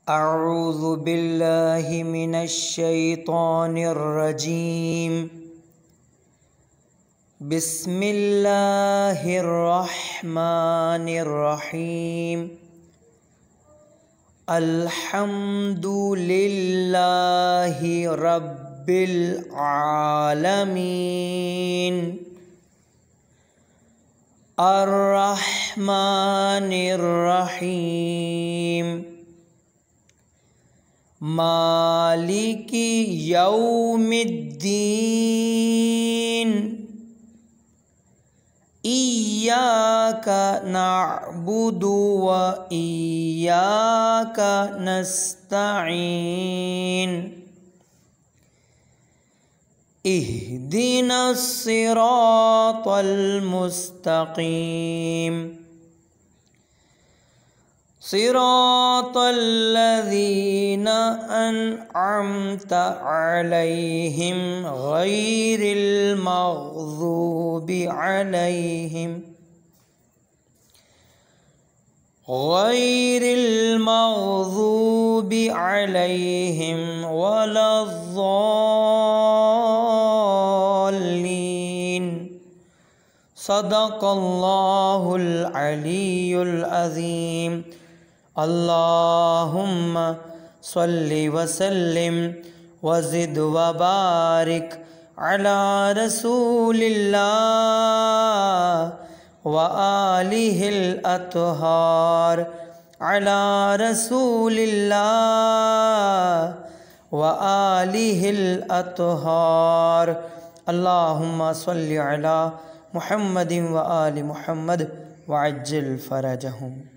اعوذ باللہ من الشیطان الرجیم بسم اللہ الرحمن الرحیم الحمد للہ رب العالمین الرحمن الرحیم مالک یوم الدین ایاک نعبد و ایاک نستعین اہدنا الصراط المستقیم صراط الذین انعمت علیہم غیر المغضوب علیہم ولا الضالین صدق اللہ العلی العظیم اللہم صلی وسلم وزد وبارک علی رسول اللہ وآلہ الاطہار علی رسول اللہ وآلہ الاطہار اللہم صلی علی محمد وآل محمد وعجل فرجہم.